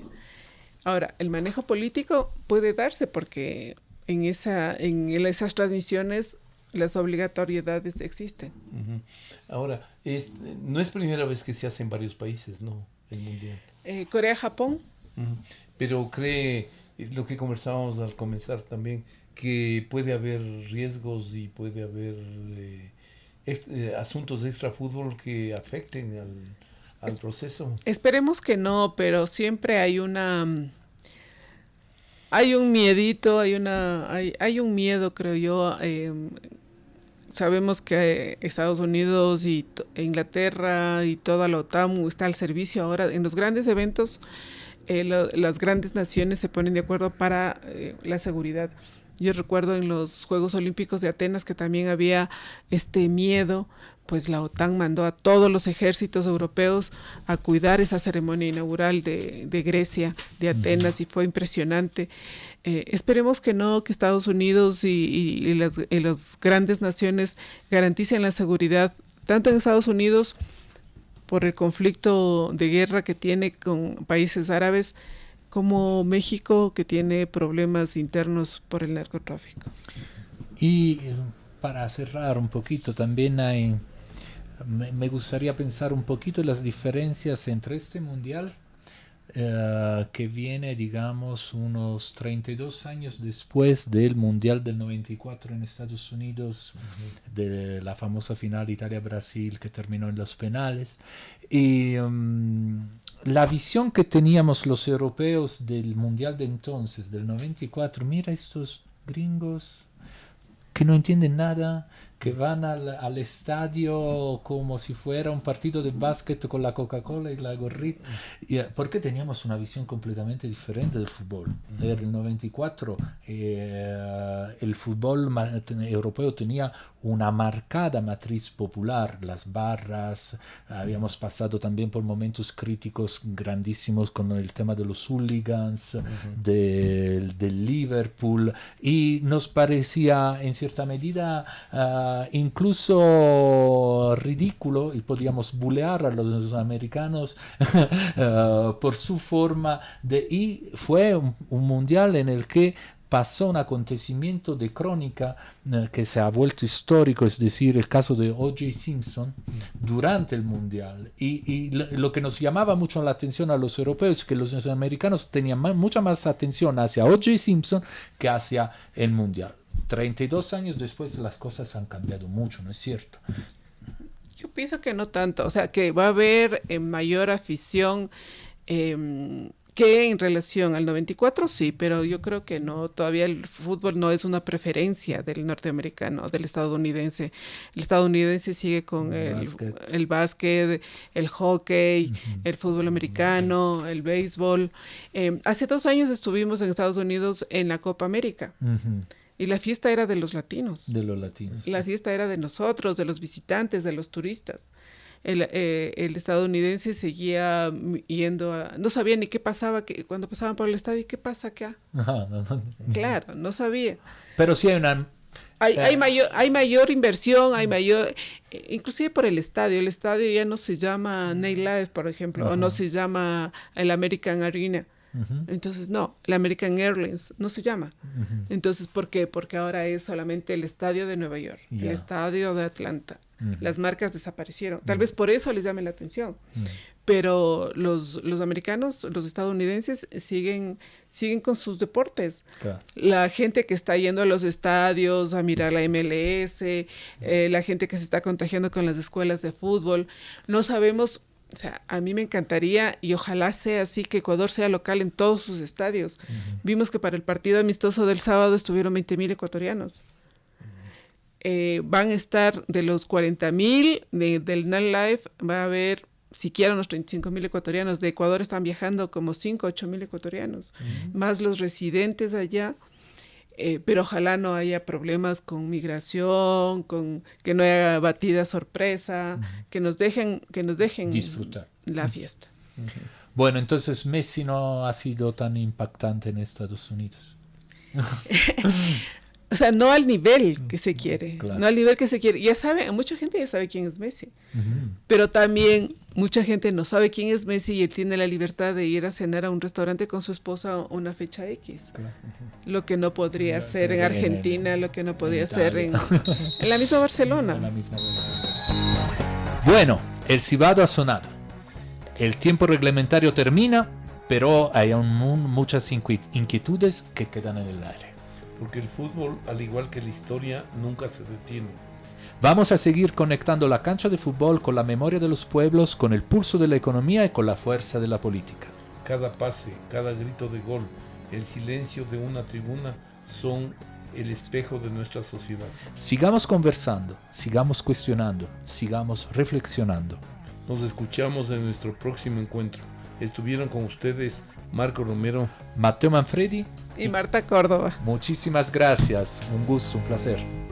C: Ahora, el manejo político puede darse porque en esas transmisiones las obligatoriedades existen.
B: Uh-huh. Ahora, no es primera vez que se hace en varios países, ¿no? El Mundial.
C: Corea, Japón.
B: Uh-huh. Pero cree, lo que conversábamos al comenzar también, que puede haber riesgos y puede haber asuntos de extrafútbol que afecten al proceso.
C: Esperemos que no, pero siempre hay hay un miedito, hay un miedo, creo yo. Sabemos que Estados Unidos e Inglaterra y toda la OTAN está al servicio ahora. En los grandes eventos, las grandes naciones se ponen de acuerdo para la seguridad. Yo recuerdo en los Juegos Olímpicos de Atenas que también había este miedo, pues la OTAN mandó a todos los ejércitos europeos a cuidar esa ceremonia inaugural de Grecia, de Atenas, y fue impresionante. Esperemos que no, que Estados Unidos y las grandes naciones garanticen la seguridad, tanto en Estados Unidos por el conflicto de guerra que tiene con países árabes, como México, que tiene problemas internos por el narcotráfico.
A: Y para cerrar un poquito, también me gustaría pensar un poquito en las diferencias entre este mundial, que viene, digamos, unos 32 años después del mundial del 94 en Estados Unidos, de la famosa final Italia-Brasil que terminó en los penales. Y la visión que teníamos los europeos del mundial de entonces, del 94, mira estos gringos que no entienden nada, que van al estadio como si fuera un partido de básquet con la Coca-Cola y la gorrita, porque teníamos una visión completamente diferente del fútbol. En el 94 el fútbol europeo tenía una marcada matriz popular, las barras, habíamos pasado también por momentos críticos grandísimos con el tema de los hooligans, del Liverpool, y nos parecía en cierta medida incluso ridículo, y podíamos bulear a los americanos por su forma y fue un mundial en el que pasó un acontecimiento de crónica que se ha vuelto histórico, es decir, el caso de O.J. Simpson durante el mundial, y lo que nos llamaba mucho la atención a los europeos es que los americanos tenían mucha más atención hacia O.J. Simpson que hacia el mundial. 32 años después las cosas han cambiado mucho, ¿no es cierto?
C: Yo pienso que no tanto, o sea, que va a haber mayor afición que en relación al 94, sí, pero yo creo que no, todavía el fútbol no es una preferencia del norteamericano, del estadounidense. El estadounidense sigue con el básquet, el hockey, el fútbol americano, el béisbol. Hace 2 años estuvimos en Estados Unidos en la Copa América. Y la fiesta era de los latinos.
A: De los latinos.
C: La fiesta era de nosotros, de los visitantes, de los turistas. El estadounidense seguía yendo no sabía ni qué pasaba cuando pasaban por el estadio. ¿Qué pasa acá? Claro, no sabía.
A: Pero sí hay una...
C: Hay mayor inversión, hay mayor... inclusive por el estadio. El estadio ya no se llama Nightlife, por ejemplo, o no se llama el American Arena. Entonces, no, el American Airlines no se llama. Entonces, ¿por qué? Porque ahora es solamente el estadio de Nueva York, el estadio de Atlanta. Las marcas desaparecieron. Tal vez por eso les llame la atención. Pero los americanos, los estadounidenses, siguen con sus deportes. Claro. La gente que está yendo a los estadios a mirar la MLS, la gente que se está contagiando con las escuelas de fútbol, no sabemos... O sea, a mí me encantaría y ojalá sea así, que Ecuador sea local en todos sus estadios. Vimos que para el partido amistoso del sábado estuvieron 20,000 ecuatorianos. Van a estar de los 40,000 del Nightlife, va a haber siquiera unos 35,000 ecuatorianos. De Ecuador están viajando como 5,000 o 8,000 ecuatorianos, más los residentes allá. Pero ojalá no haya problemas con migración, con que no haya batida sorpresa, que nos dejen
A: disfrutar
C: la fiesta.
A: Bueno, entonces Messi no ha sido tan impactante en Estados Unidos.
C: O sea, no al nivel que se quiere,
A: claro.
C: no al nivel que se quiere. Ya sabe, mucha gente ya sabe quién es Messi, pero también mucha gente no sabe quién es Messi y él tiene la libertad de ir a cenar a un restaurante con su esposa a una fecha X. Claro. Lo que no podría hacer en Argentina, lo que no podría hacer en la misma Barcelona.
A: Bueno, el silbato ha sonado. El tiempo reglamentario termina, pero hay aún muchas inquietudes que quedan en el aire.
B: Porque el fútbol, al igual que la historia, nunca se detiene.
A: Vamos a seguir conectando la cancha de fútbol con la memoria de los pueblos, con el pulso de la economía y con la fuerza de la política.
B: Cada pase, cada grito de gol, el silencio de una tribuna son el espejo de nuestra sociedad.
A: Sigamos conversando, sigamos cuestionando, sigamos reflexionando.
B: Nos escuchamos en nuestro próximo encuentro. Estuvieron con ustedes Marco Romero,
A: Mateo Manfredi
C: y Marta Córdoba.
A: Muchísimas gracias, un gusto, un placer.